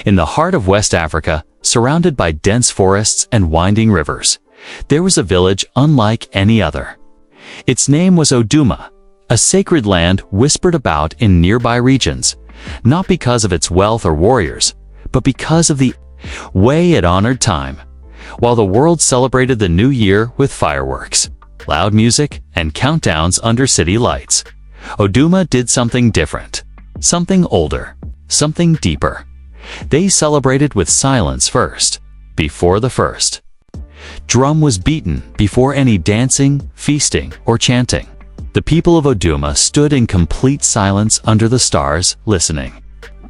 In the heart of West Africa, surrounded by dense forests and winding rivers, there was a village unlike any other. Its name was Oduma, a sacred land whispered about in nearby regions, not because of its wealth or warriors, but because of the way it honored time. While the world celebrated the new year with fireworks, loud music, and countdowns under city lights, Oduma did something different, something older, something deeper. They celebrated with silence first, before the first. Drum was beaten before any dancing, feasting, or chanting. The people of Oduma stood in complete silence under the stars, listening.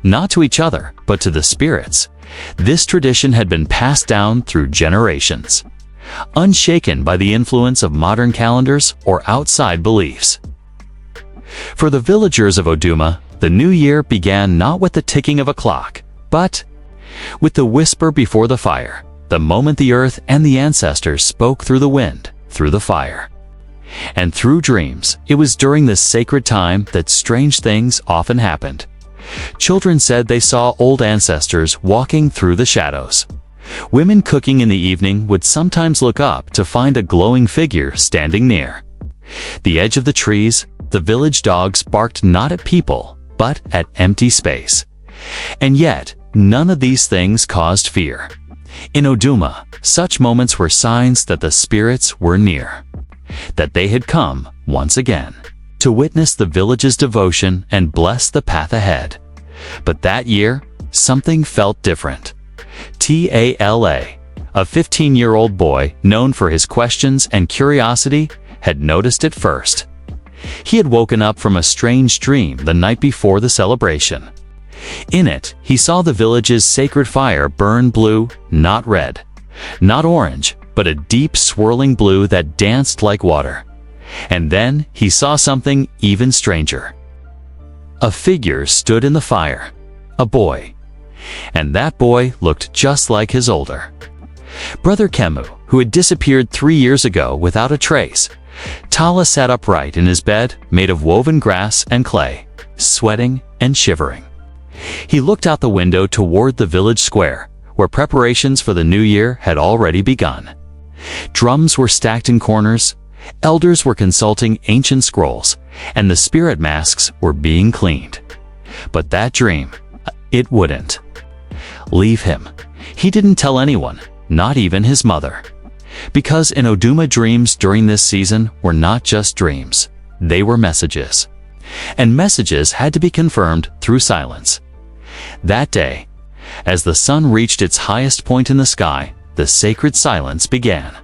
Not to each other, but to the spirits. This tradition had been passed down through generations, unshaken by the influence of modern calendars or outside beliefs. For the villagers of Oduma, the new year began not with the ticking of a clock, but with the whisper before the fire, the moment the earth and the ancestors spoke through the wind, through the fire, and through dreams. It was during this sacred time that strange things often happened. Children said they saw old ancestors walking through the shadows. Women cooking in the evening would sometimes look up to find a glowing figure standing near the edge of the trees. The village dogs barked not at people, but at empty space. And yet, none of these things caused fear. In Oduma, such moments were signs that the spirits were near, that they had come, once again, to witness the village's devotion and bless the path ahead. But that year, something felt different. Tala, a 15-year-old boy known for his questions and curiosity, had noticed it first. He had woken up from a strange dream the night before the celebration. In it, he saw the village's sacred fire burn blue, not red, not orange, but a deep swirling blue that danced like water. And then he saw something even stranger. A figure stood in the fire, a boy. And that boy looked just like his older brother Kemu, who had disappeared 3 years ago without a trace. Tala sat upright in his bed, made of woven grass and clay, sweating and shivering. He looked out the window toward the village square, where preparations for the new year had already begun. Drums were stacked in corners, elders were consulting ancient scrolls, and the spirit masks were being cleaned. But that dream, it wouldn't leave him. He didn't tell anyone, not even his mother. Because in Oduma, dreams during this season were not just dreams, they were messages. And messages had to be confirmed through silence. That day, as the sun reached its highest point in the sky, the sacred silence began.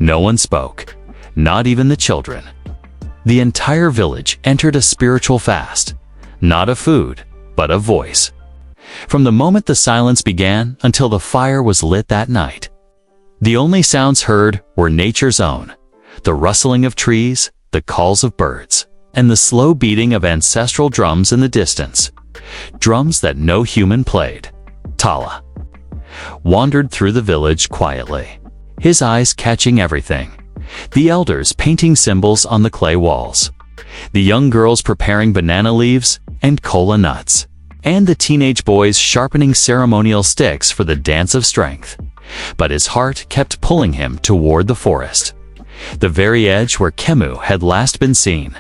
No one spoke, not even the children. The entire village entered a spiritual fast, not of food, but of voice. From the moment the silence began until the fire was lit that night, the only sounds heard were nature's own, the rustling of trees, the calls of birds, and the slow beating of ancestral drums in the distance, drums that no human played. Tala wandered through the village quietly, his eyes catching everything. The elders painting symbols on the clay walls, the young girls preparing banana leaves and kola nuts, and the teenage boys sharpening ceremonial sticks for the dance of strength. But his heart kept pulling him toward the forest, the very edge where Kemu had last been seen.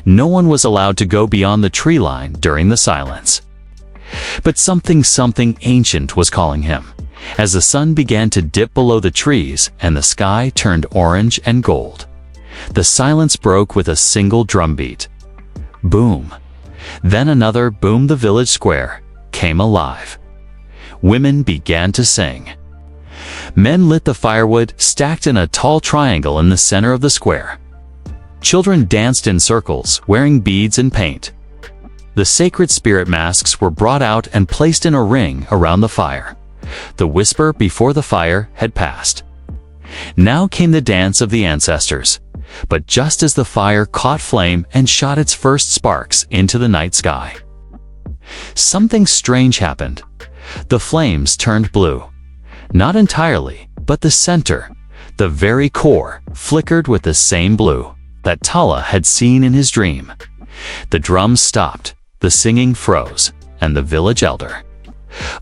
No one was allowed to go beyond the tree line during the silence. But something ancient was calling him. As the sun began to dip below the trees and the sky turned orange and gold, the silence broke with a single drumbeat. Boom. Then another boom. The village square came alive. Women began to sing. Men lit the firewood stacked in a tall triangle in the center of the square. Children danced in circles, wearing beads and paint. The sacred spirit masks were brought out and placed in a ring around the fire. The whisper before the fire had passed. Now came the dance of the ancestors. But just as the fire caught flame and shot its first sparks into the night sky, something strange happened. The flames turned blue. Not entirely, but the center, the very core, flickered with the same blue that Tala had seen in his dream. The drums stopped, the singing froze, and the village elder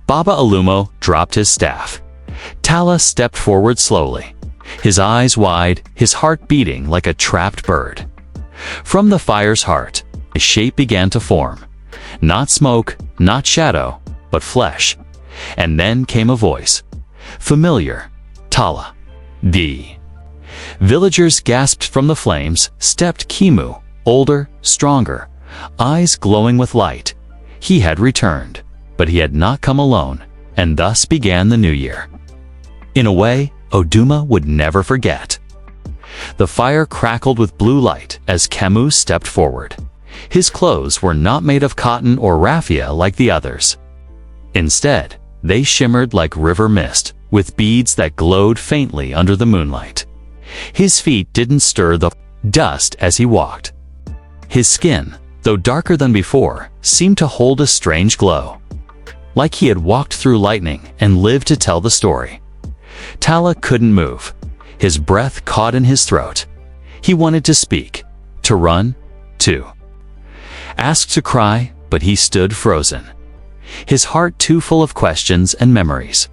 Baba Alumo dropped his staff. Tala stepped forward slowly, his eyes wide, his heart beating like a trapped bird. From the fire's heart, a shape began to form. Not smoke, not shadow, but flesh. And then came a voice. Familiar. Tala. The villagers gasped from the flames. Stepped Kimu, older, stronger, eyes glowing with light. He had returned, but he had not come alone, and thus began the new year. In a way, Oduma would never forget. The fire crackled with blue light as Kemu stepped forward. His clothes were not made of cotton or raffia like the others. Instead, they shimmered like river mist, with beads that glowed faintly under the moonlight. His feet didn't stir the dust as he walked. His skin, though darker than before, seemed to hold a strange glow, like he had walked through lightning and lived to tell the story. Tala couldn't move. His breath caught in his throat. He wanted to speak, to run, to ask, to cry, but he stood frozen, his heart too full of questions and memories.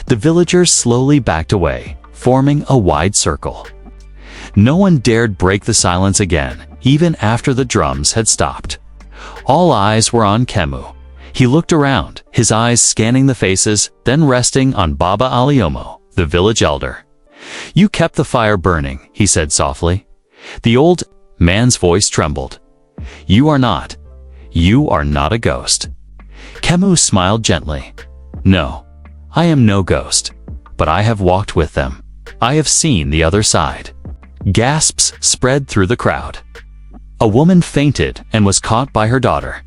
The villagers slowly backed away, forming a wide circle. No one dared break the silence again, even after the drums had stopped. All eyes were on Kemu. He looked around, his eyes scanning the faces, then resting on Baba Aliomo, the village elder. "You kept the fire burning," he said softly. The old man's voice trembled. You are not a ghost." Kemu smiled gently. "No, I am no ghost, but I have walked with them. I have seen the other side." Gasps spread through the crowd. A woman fainted and was caught by her daughter.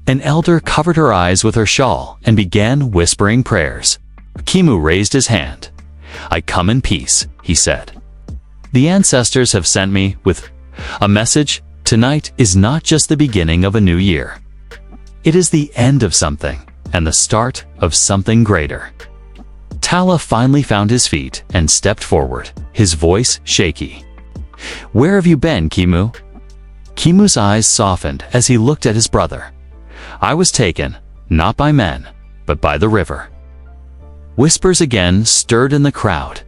An elder covered her eyes with her shawl and began whispering prayers. Kemu raised his hand. "I come in peace," he said. "The ancestors have sent me with a message. Tonight is not just the beginning of a new year. It is the end of something and the start of something greater." Tala finally found his feet and stepped forward, his voice shaky. "Where have you been, Kemu?" Kemu's eyes softened as he looked at his brother. "I was taken, not by men, but by the river." Whispers again stirred in the crowd.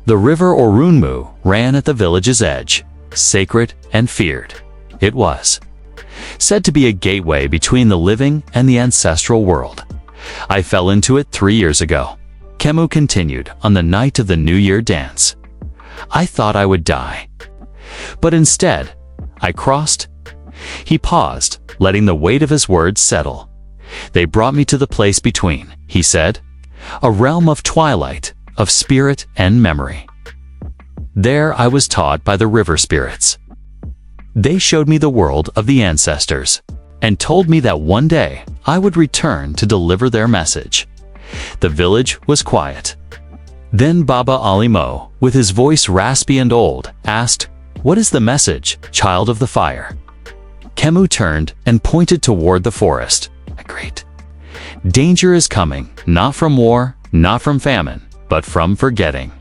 The river Orunmu ran at the village's edge, sacred and feared. It was said to be a gateway between the living and the ancestral world. "I fell into it 3 years ago," Kemu continued, "on the night of the New Year dance. I thought I would die. But instead, I crossed." He paused, letting the weight of his words settle. "They brought me to the place between," he said, "a realm of twilight, of spirit and memory. There I was taught by the river spirits. They showed me the world of the ancestors, and told me that one day I would return to deliver their message." The village was quiet. Then Baba Alimo, with his voice raspy and old, asked, "What is the message, child of the fire?" Kemu turned and pointed toward the forest. "A great danger is coming, not from war, not from famine, but from forgetting.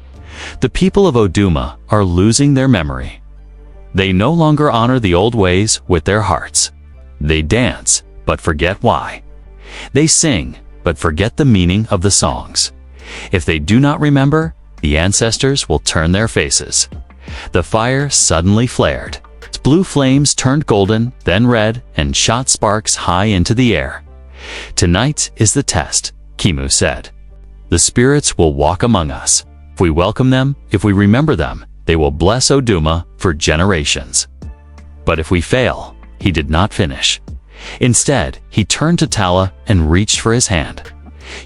The people of Oduma are losing their memory. They no longer honor the old ways with their hearts. They dance, but forget why. They sing, but forget the meaning of the songs. If they do not remember, the ancestors will turn their faces." The fire suddenly flared. Its blue flames turned golden, then red, and shot sparks high into the air. "Tonight is the test," Kemu said. "The spirits will walk among us. If we welcome them, if we remember them, they will bless Oduma for generations. But if we fail," he did not finish. Instead, he turned to Tala and reached for his hand.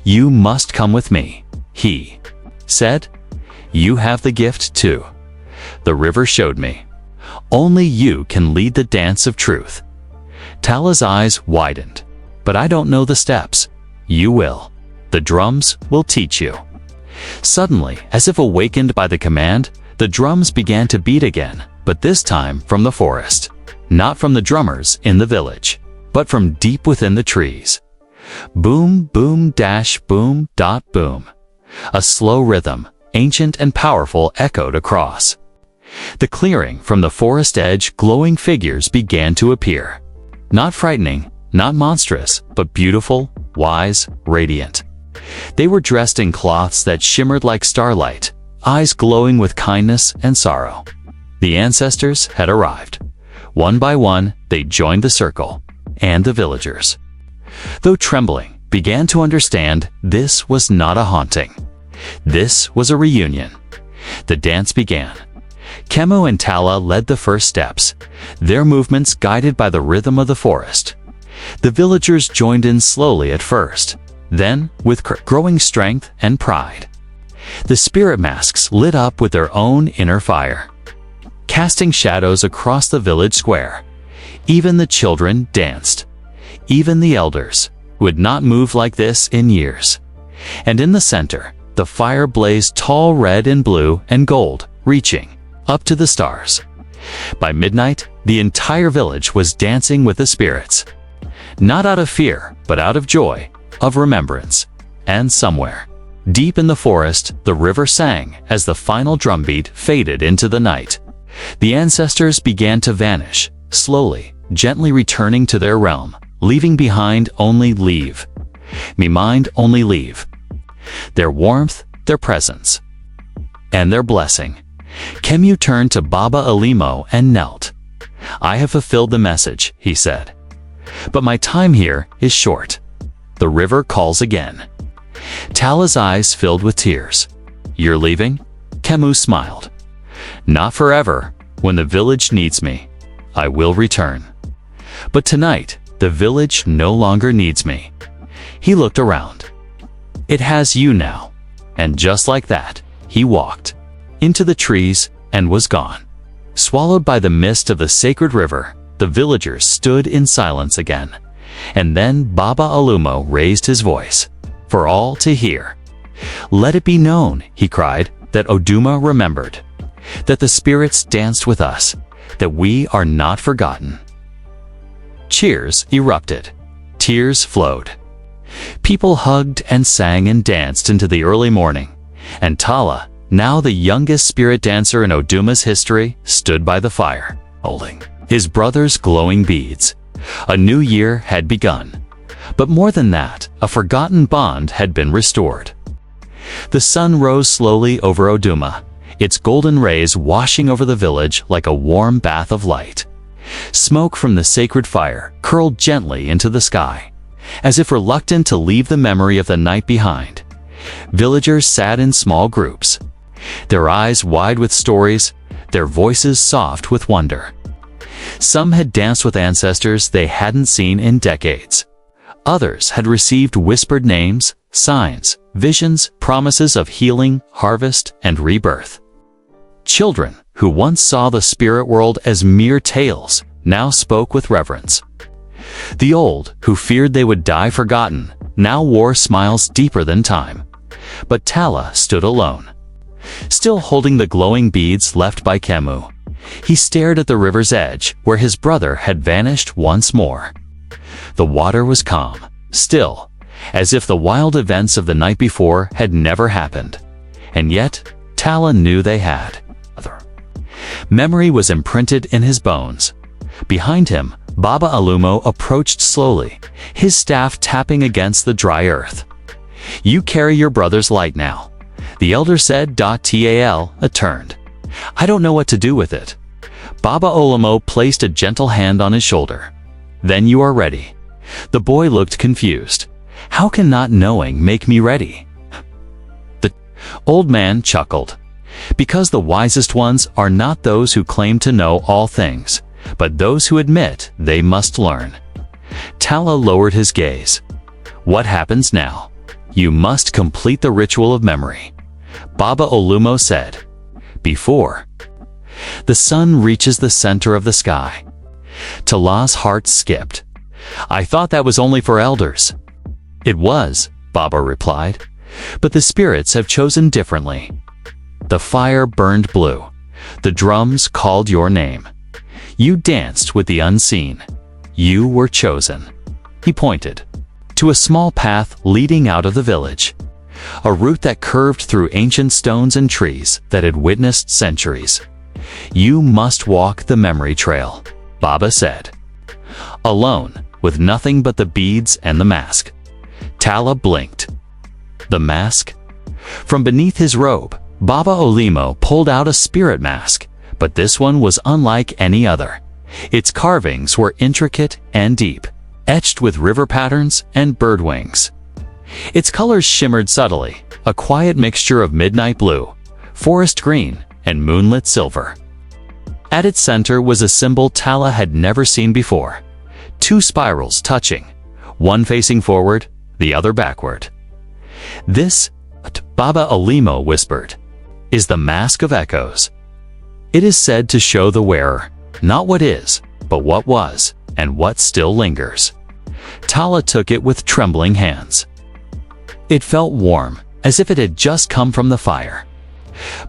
"You must come with me," he said. "You have the gift too. The river showed me. Only you can lead the dance of truth." Tala's eyes widened. "But I don't know the steps." "You will. The drums will teach you." Suddenly, as if awakened by the command, the drums began to beat again, but this time from the forest. Not from the drummers in the village, but from deep within the trees. Boom, boom, dash, boom, dot, boom. A slow rhythm, ancient and powerful, echoed across the clearing. From the forest edge, glowing figures began to appear. Not frightening, not monstrous, but beautiful, wise, radiant. They were dressed in cloths that shimmered like starlight, eyes glowing with kindness and sorrow. The ancestors had arrived. One by one, they joined the circle, and the villagers, though trembling, began to understand this was not a haunting. This was a reunion. The dance began. Kemu and Tala led the first steps, their movements guided by the rhythm of the forest. The villagers joined in slowly at first, then with growing strength and pride. The spirit masks lit up with their own inner fire, casting shadows across the village square. Even the children danced, even the elders, who had not moved like this in years. And in the center, the fire blazed tall, red and blue and gold, reaching up to the stars. By midnight, the entire village was dancing with the spirits, not out of fear, but out of joy, of remembrance. And somewhere, deep in the forest, the river sang as the final drumbeat faded into the night. The ancestors began to vanish, slowly, gently returning to their realm, leaving behind only leave. Me mind only leave. Their warmth, their presence, and their blessing. Kemu turned to Baba Alimo and knelt. "I have fulfilled the message," he said. "But my time here is short. The river calls again." Tala's eyes filled with tears. "You're leaving?" Kemu smiled. "Not forever. When the village needs me, I will return. But tonight, the village no longer needs me." He looked around. "It has you now." And just like that, he walked into the trees and was gone. Swallowed by the mist of the sacred river, the villagers stood in silence again. And then Baba Alumo raised his voice, for all to hear. "Let it be known," he cried, "that Oduma remembered, that the spirits danced with us, that we are not forgotten." Cheers erupted. Tears flowed. People hugged and sang and danced into the early morning. And Tala, now the youngest spirit dancer in Oduma's history, stood by the fire, holding his brother's glowing beads. A new year had begun. But more than that, a forgotten bond had been restored. The sun rose slowly over Oduma, its golden rays washing over the village like a warm bath of light. Smoke from the sacred fire curled gently into the sky, as if reluctant to leave the memory of the night behind. Villagers sat in small groups, their eyes wide with stories, their voices soft with wonder. Some had danced with ancestors they hadn't seen in decades. Others had received whispered names, signs, visions, promises of healing, harvest, and rebirth. Children, who once saw the spirit world as mere tales, now spoke with reverence. The old, who feared they would die forgotten, now wore smiles deeper than time. But Tala stood alone, still holding the glowing beads left by Kemu. He stared at the river's edge, where his brother had vanished once more. The water was calm, still, as if the wild events of the night before had never happened. And yet, Tala knew they had. Memory was imprinted in his bones. Behind him, Baba Alumo approached slowly, his staff tapping against the dry earth. "You carry your brother's light now," the elder said. Tal turned. "I don't know what to do with it." Baba Alumo placed a gentle hand on his shoulder. "Then you are ready." The boy looked confused. "How can not knowing make me ready?" The old man chuckled. "Because the wisest ones are not those who claim to know all things, but those who admit they must learn." Tala lowered his gaze. "What happens now?" "You must complete the ritual of memory," Baba Alumo said. "Before the sun reaches the center of the sky." Tala's heart skipped. "I thought that was only for elders." "It was," Baba replied, "but the spirits have chosen differently." The fire burned blue. The drums called your name. You danced with the unseen. You were chosen. He pointed to a small path leading out of the village, a route that curved through ancient stones and trees that had witnessed centuries. "You must walk the memory trail," Baba said. "Alone, with nothing but the beads and the mask." Tala blinked. The mask? From beneath his robe, Baba Olimo pulled out a spirit mask, but this one was unlike any other. Its carvings were intricate and deep, etched with river patterns and bird wings. Its colors shimmered subtly, a quiet mixture of midnight blue, forest green, and moonlit silver. At its center was a symbol Tala had never seen before. Two spirals touching, one facing forward, the other backward. "This," Baba Olimo whispered, "is the Mask of Echoes. It is said to show the wearer, not what is, but what was, and what still lingers." Tala took it with trembling hands. It felt warm, as if it had just come from the fire.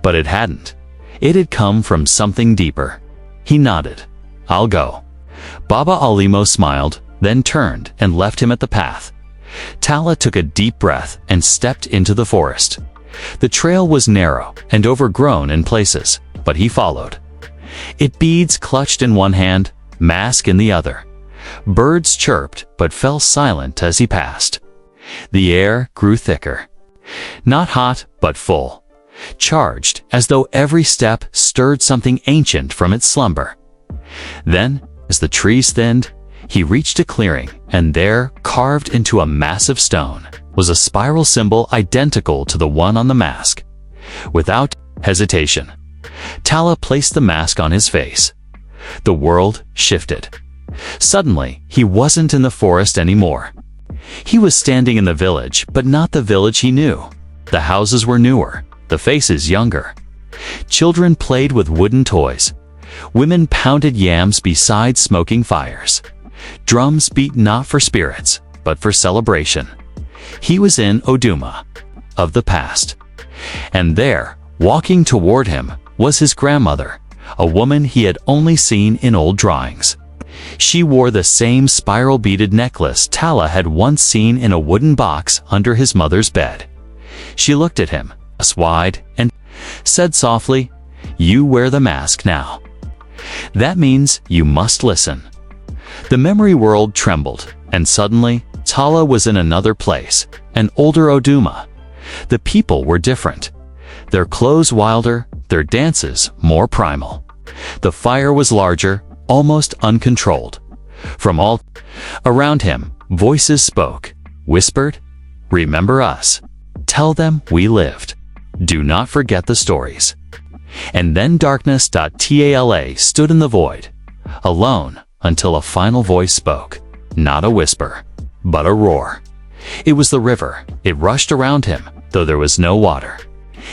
But it hadn't. It had come from something deeper. He nodded. "I'll go." Baba Olimo smiled, then turned and left him at the path. Tala took a deep breath and stepped into the forest. The trail was narrow and overgrown in places, but he followed. It beads clutched in one hand, mask in the other. Birds chirped but fell silent as he passed. The air grew thicker. Not hot, but full. Charged, as though every step stirred something ancient from its slumber. Then, as the trees thinned, he reached a clearing, and there, carved into a massive stone, was a spiral symbol identical to the one on the mask. Without hesitation, Tala placed the mask on his face. The world shifted. Suddenly, he wasn't in the forest anymore. He was standing in the village, but not the village he knew. The houses were newer, the faces younger. Children played with wooden toys. Women pounded yams beside smoking fires. Drums beat not for spirits, but for celebration. He was in Oduma, of the past. And there, walking toward him, was his grandmother, a woman he had only seen in old drawings. She wore the same spiral-beaded necklace Tala had once seen in a wooden box under his mother's bed. She looked at him, wide, and said softly, "You wear the mask now. That means you must listen." The memory world trembled, and suddenly, Tala was in another place, an older Oduma. The people were different. Their clothes wilder, their dances more primal. The fire was larger, almost uncontrolled. From all around him, voices spoke, whispered, "Remember us. Tell them we lived. Do not forget the stories." And then darkness.tala stood in the void, alone until a final voice spoke, not a whisper, but a roar. It was the river. It rushed around him, though there was no water.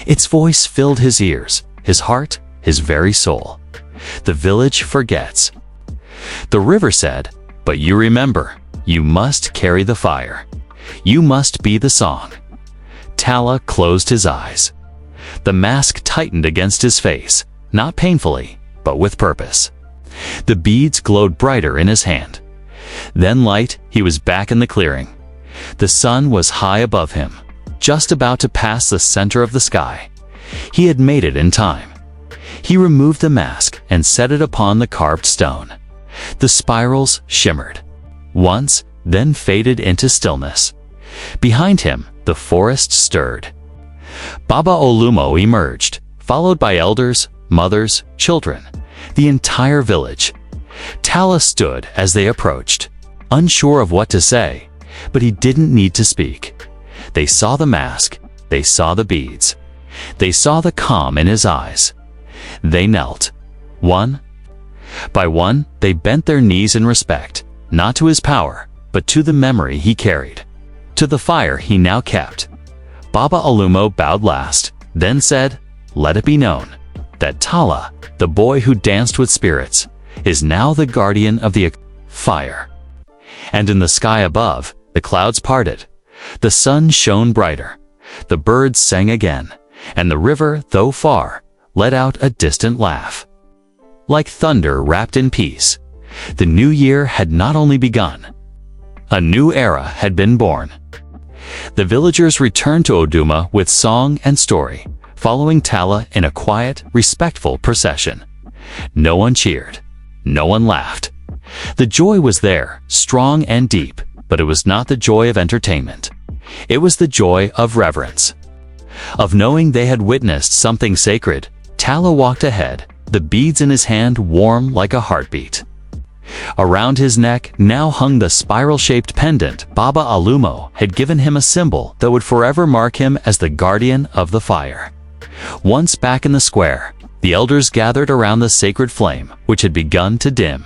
Its voice filled his ears, his heart, his very soul. "The village forgets." The river said, "But you remember, you must carry the fire. You must be the song." Tala closed his eyes. The mask tightened against his face, not painfully, but with purpose. The beads glowed brighter in his hand. Then light, he was back in the clearing. The sun was high above him, just about to pass the center of the sky. He had made it in time. He removed the mask and set it upon the carved stone. The spirals shimmered. Once, then faded into stillness. Behind him, the forest stirred. Baba Olimo emerged, followed by elders, mothers, children, the entire village. Tala stood as they approached, unsure of what to say, but he didn't need to speak. They saw the mask, they saw the beads, they saw the calm in his eyes. They knelt. One by one, they bent their knees in respect, not to his power, but to the memory he carried, to the fire he now kept. Baba Olimo bowed last, then said, "Let it be known that Tala, the boy who danced with spirits, is now the guardian of the fire." And in the sky above, the clouds parted. The sun shone brighter. The birds sang again, and the river, though far, let out a distant laugh. Like thunder wrapped in peace, the new year had not only begun. A new era had been born. The villagers returned to Oduma with song and story, following Tala in a quiet, respectful procession. No one cheered. No one laughed. The joy was there, strong and deep, but it was not the joy of entertainment. It was the joy of reverence, of knowing they had witnessed something sacred. Tala walked ahead, the beads in his hand warm like a heartbeat. Around his neck now hung the spiral-shaped pendant Baba Alumo had given him, a symbol that would forever mark him as the guardian of the fire. Once back in the square, the elders gathered around the sacred flame, which had begun to dim.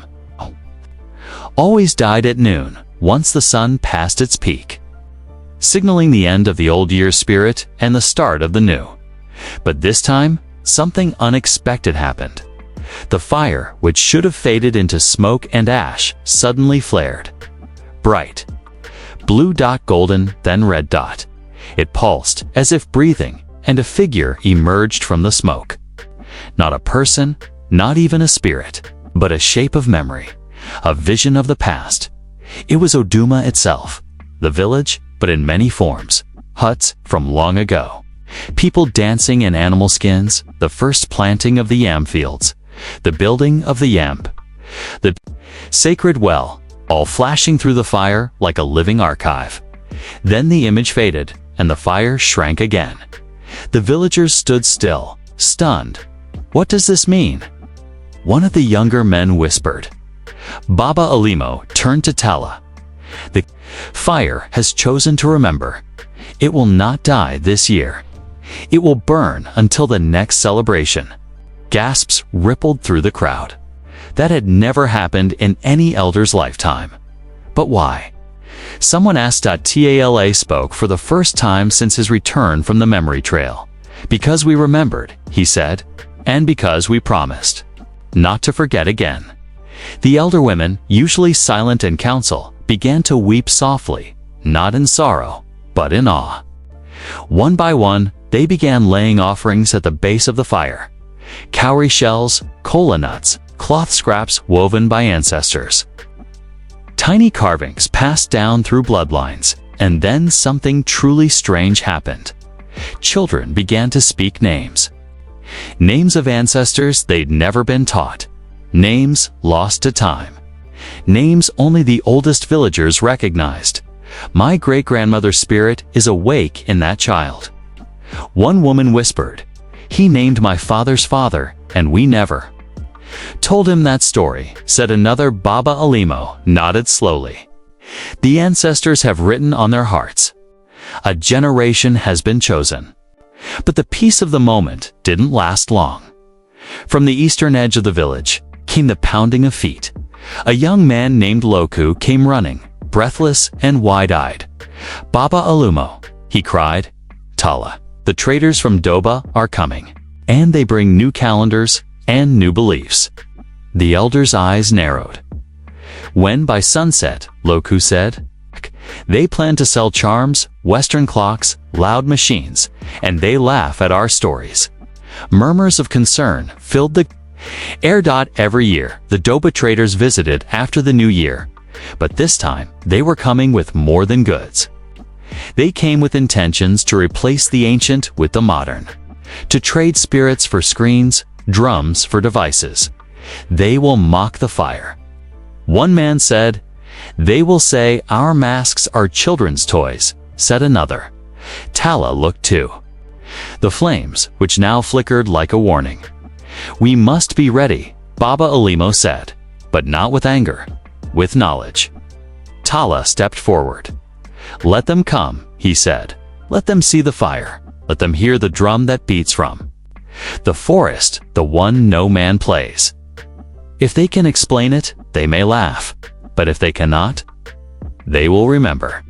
Always died at noon, once the sun passed its peak, signaling the end of the old year's spirit and the start of the new. But this time, something unexpected happened. The fire, which should have faded into smoke and ash, suddenly flared. Bright. Blue dot, golden, then red dot. It pulsed, as if breathing, and a figure emerged from the smoke. Not a person, not even a spirit, but a shape of memory, a vision of the past. It was Oduma itself, the village, but in many forms. Huts from long ago. People dancing in animal skins, the first planting of the yam fields, the building of the yamp, the sacred well, all flashing through the fire like a living archive. Then the image faded, and the fire shrank again. The villagers stood still, stunned. What does this mean? One of the younger men whispered. Baba Alimo turned to Tala. The fire has chosen to remember. It will not die this year. It will burn until the next celebration. Gasps rippled through the crowd. That had never happened in any elder's lifetime. But why? Someone asked. Tala spoke for the first time since his return from the memory trail. Because we remembered, he said, and because we promised not to forget again. The elder women, usually silent in council, began to weep softly, not in sorrow, but in awe. One by one, they began laying offerings at the base of the fire. Cowrie shells, kola nuts, cloth scraps woven by ancestors. Tiny carvings passed down through bloodlines, and then something truly strange happened. Children began to speak names. Names of ancestors they'd never been taught. Names lost to time. Names only the oldest villagers recognized. My great-grandmother's spirit is awake in that child. One woman whispered, "He named my father's father, and we never told him that story," said another. Baba Alimo nodded slowly. The ancestors have written on their hearts. A generation has been chosen. But the peace of the moment didn't last long. From the eastern edge of the village came the pounding of feet. A young man named Loku came running, breathless and wide-eyed. "Baba Alumo," he cried. "Tala, the traders from Doba are coming, and they bring new calendars and new beliefs." The elder's eyes narrowed. "When by sunset," Loku said, "they plan to sell charms, Western clocks, loud machines, and they laugh at our stories." Murmurs of concern filled the air. Every year, the Doba traders visited after the new year, but this time they were coming with more than goods. They came with intentions to replace the ancient with the modern, to trade spirits for screens, drums for devices. They will mock the fire. One man said, "They will say our masks are children's toys," said another. Tala looked too. The flames, which now flickered like a warning. "We must be ready," Baba Alimo said, but not with anger, with knowledge. Tala stepped forward. "Let them come," he said. "Let them see the fire. Let them hear the drum that beats from the forest, the one no man plays. If they can explain it, they may laugh, but if they cannot, they will remember."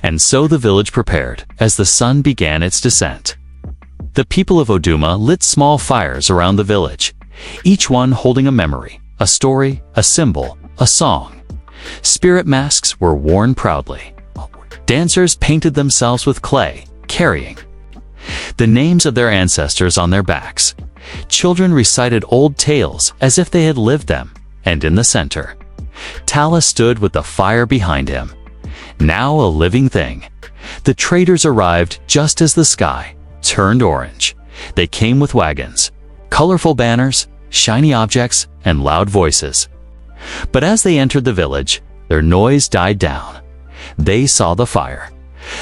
And so the village prepared as the sun began its descent. The people of Oduma lit small fires around the village, each one holding a memory, a story, a symbol, a song. Spirit masks were worn proudly. Dancers painted themselves with clay, carrying the names of their ancestors on their backs. Children recited old tales as if they had lived them, and in the center, Tala stood with the fire behind him, now a living thing. The traders arrived just as the sky turned orange. They came with wagons, colorful banners, shiny objects, and loud voices. But as they entered the village, their noise died down. They saw the fire,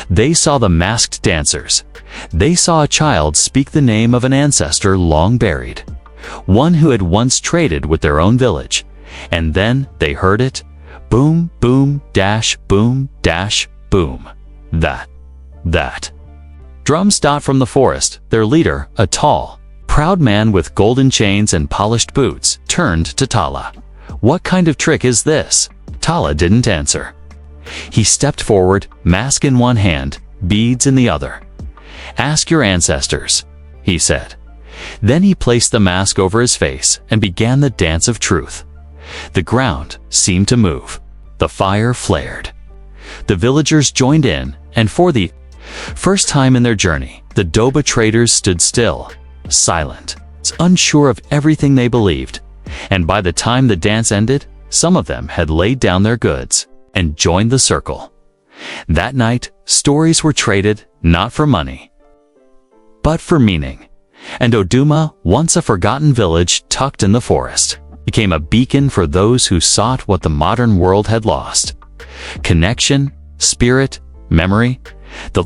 They saw the masked dancers. They saw a child speak the name of an ancestor long buried, one who had once traded with their own village. And then they heard it. Boom, boom, dash, boom, dash, boom. That. Drums dot from the forest. Their leader, a tall, proud man with golden chains and polished boots, turned to Tala. "What kind of trick is this?" Tala didn't answer. He stepped forward, mask in one hand, beads in the other. "Ask your ancestors," he said. Then he placed the mask over his face and began the dance of truth. The ground seemed to move. The fire flared. The villagers joined in, and for the first time in their journey, the Doba traders stood still, silent, unsure of everything they believed. And by the time the dance ended, some of them had laid down their goods and joined the circle. That night, stories were traded not for money, but for meaning. And Oduma, once a forgotten village tucked in the forest, became a beacon for those who sought what the modern world had lost: connection, spirit, memory. The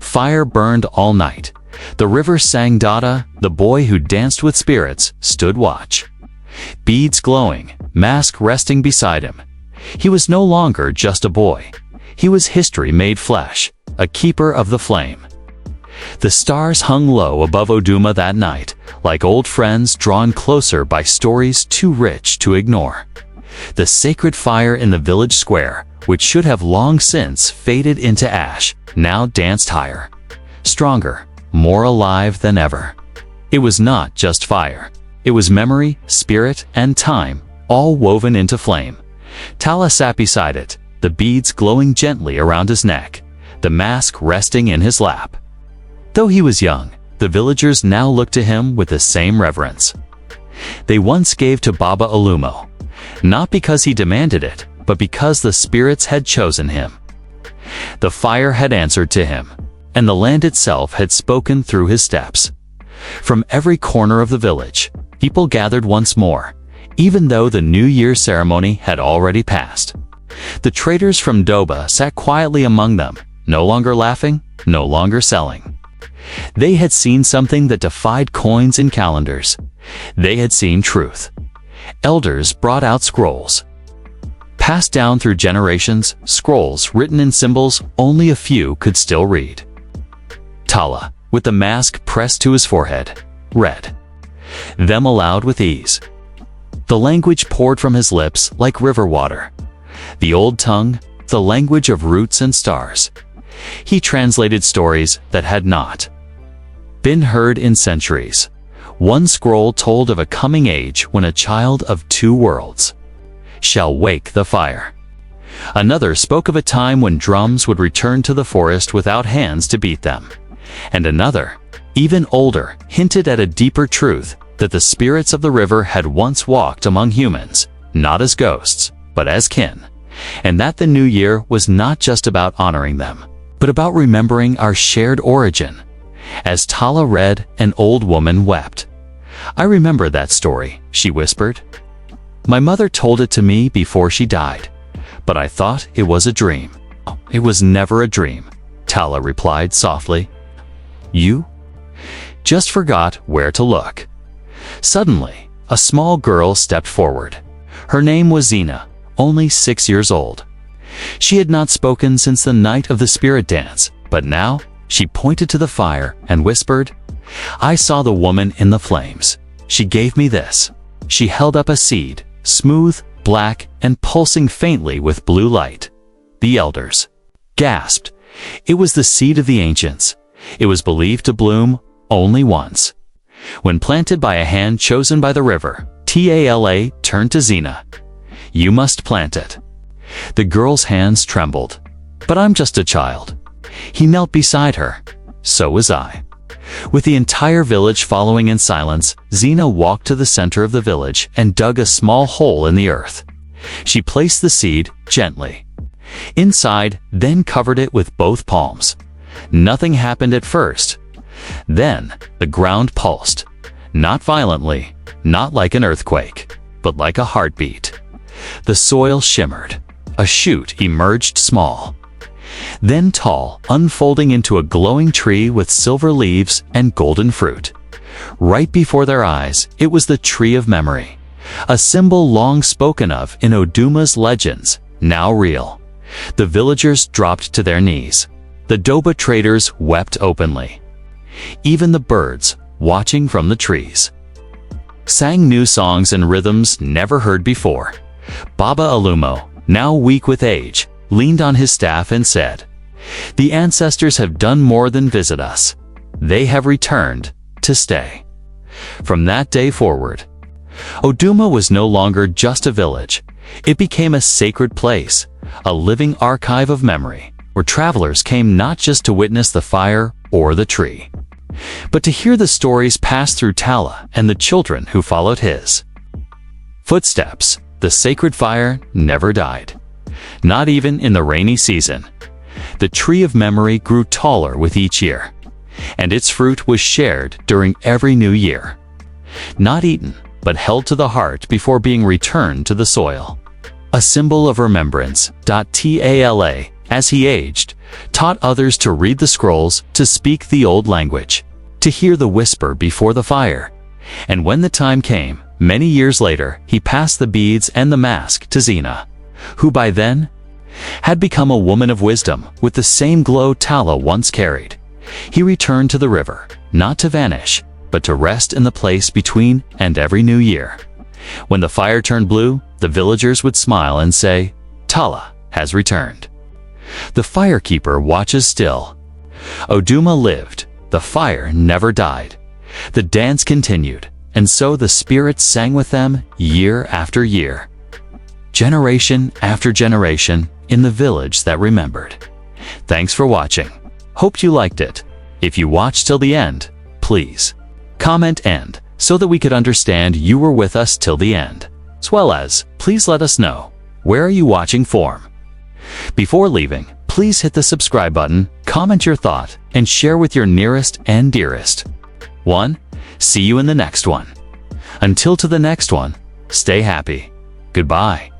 fire burned all night. The river sang Dada. The boy who danced with spirits stood watch. Beads glowing, mask resting beside him. He was no longer just a boy. He was history made flesh, a keeper of the flame. The stars hung low above Oduma that night, like old friends drawn closer by stories too rich to ignore. The sacred fire in the village square, which should have long since faded into ash, now danced higher, stronger, more alive than ever. It was not just fire. It was memory, spirit, and time, all woven into flame. Tala sat beside it, the beads glowing gently around his neck, the mask resting in his lap. Though he was young, the villagers now looked to him with the same reverence. They once gave to Baba Alumo, not because he demanded it, but because the spirits had chosen him. The fire had answered to him, and the land itself had spoken through his steps. From every corner of the village, people gathered once more, even though the New Year ceremony had already passed. The traders from Doba sat quietly among them, no longer laughing, no longer selling. They had seen something that defied coins and calendars. They had seen truth. Elders brought out scrolls, passed down through generations, scrolls written in symbols only a few could still read. Tala, with the mask pressed to his forehead, read them aloud with ease. The language poured from his lips like river water. The old tongue, the language of roots and stars. He translated stories that had not been heard in centuries. One scroll told of a coming age when a child of two worlds shall wake the fire. Another spoke of a time when drums would return to the forest without hands to beat them. And another, even older, hinted at a deeper truth, that the spirits of the river had once walked among humans, not as ghosts, but as kin, and that the new year was not just about honoring them, but about remembering our shared origin. As Tala read, an old woman wept. "I remember that story," she whispered. "My mother told it to me before she died, but I thought it was a dream." "It was never a dream," Tala replied softly. "You just forgot where to look." Suddenly, a small girl stepped forward. Her name was Zina, only 6 years old. She had not spoken since the night of the spirit dance, but now she pointed to the fire and whispered, "I saw the woman in the flames. She gave me this." She held up a seed, smooth, black, and pulsing faintly with blue light. The elders gasped. It was the seed of the ancients. It was believed to bloom only once. When planted by a hand chosen by the river, Tala turned to Zina. "You must plant it." The girl's hands trembled. "But I'm just a child." He knelt beside her. "So was I." With the entire village following in silence, Zina walked to the center of the village and dug a small hole in the earth. She placed the seed gently inside, then covered it with both palms. Nothing happened at first. Then the ground pulsed, not violently, not like an earthquake, but like a heartbeat. The soil shimmered. A shoot emerged small. then tall, unfolding into a glowing tree with silver leaves and golden fruit. Right before their eyes, it was the Tree of Memory, a symbol long spoken of in Oduma's legends, now real. The villagers dropped to their knees. The Doba traders wept openly. Even the birds, watching from the trees, sang new songs and rhythms never heard before. Baba Alumo, now weak with age, leaned on his staff and said, "The ancestors have done more than visit us. They have returned to stay." From that day forward, Oduma was no longer just a village. It became a sacred place, a living archive of memory, where travelers came not just to witness the fire or the tree, but to hear the stories passed through Tala and the children who followed his footsteps. The sacred fire never died, not even in the rainy season. The Tree of Memory grew taller with each year, and its fruit was shared during every new year. Not eaten, but held to the heart before being returned to the soil. A symbol of remembrance. Tala, as he aged, taught others to read the scrolls, to speak the old language, to hear the whisper before the fire. And when the time came, many years later, he passed the beads and the mask to Xena, who by then had become a woman of wisdom with the same glow Tala once carried. He returned to the river, not to vanish, but to rest in the place between and every new year. When the fire turned blue, the villagers would smile and say, "Tala has returned." The firekeeper watches still. Oduma lived. The fire never died. The dance continued, and so the spirits sang with them year after year, generation after generation, in the village that remembered. Thanks for watching. Hope you liked it. If you watched till the end, please comment and so that we could understand you were with us till the end. As well as, please let us know, where are you watching from? Before leaving, please hit the subscribe button, comment your thought, and share with your nearest and dearest. See you in the next one. Until to the next one, stay happy. Goodbye.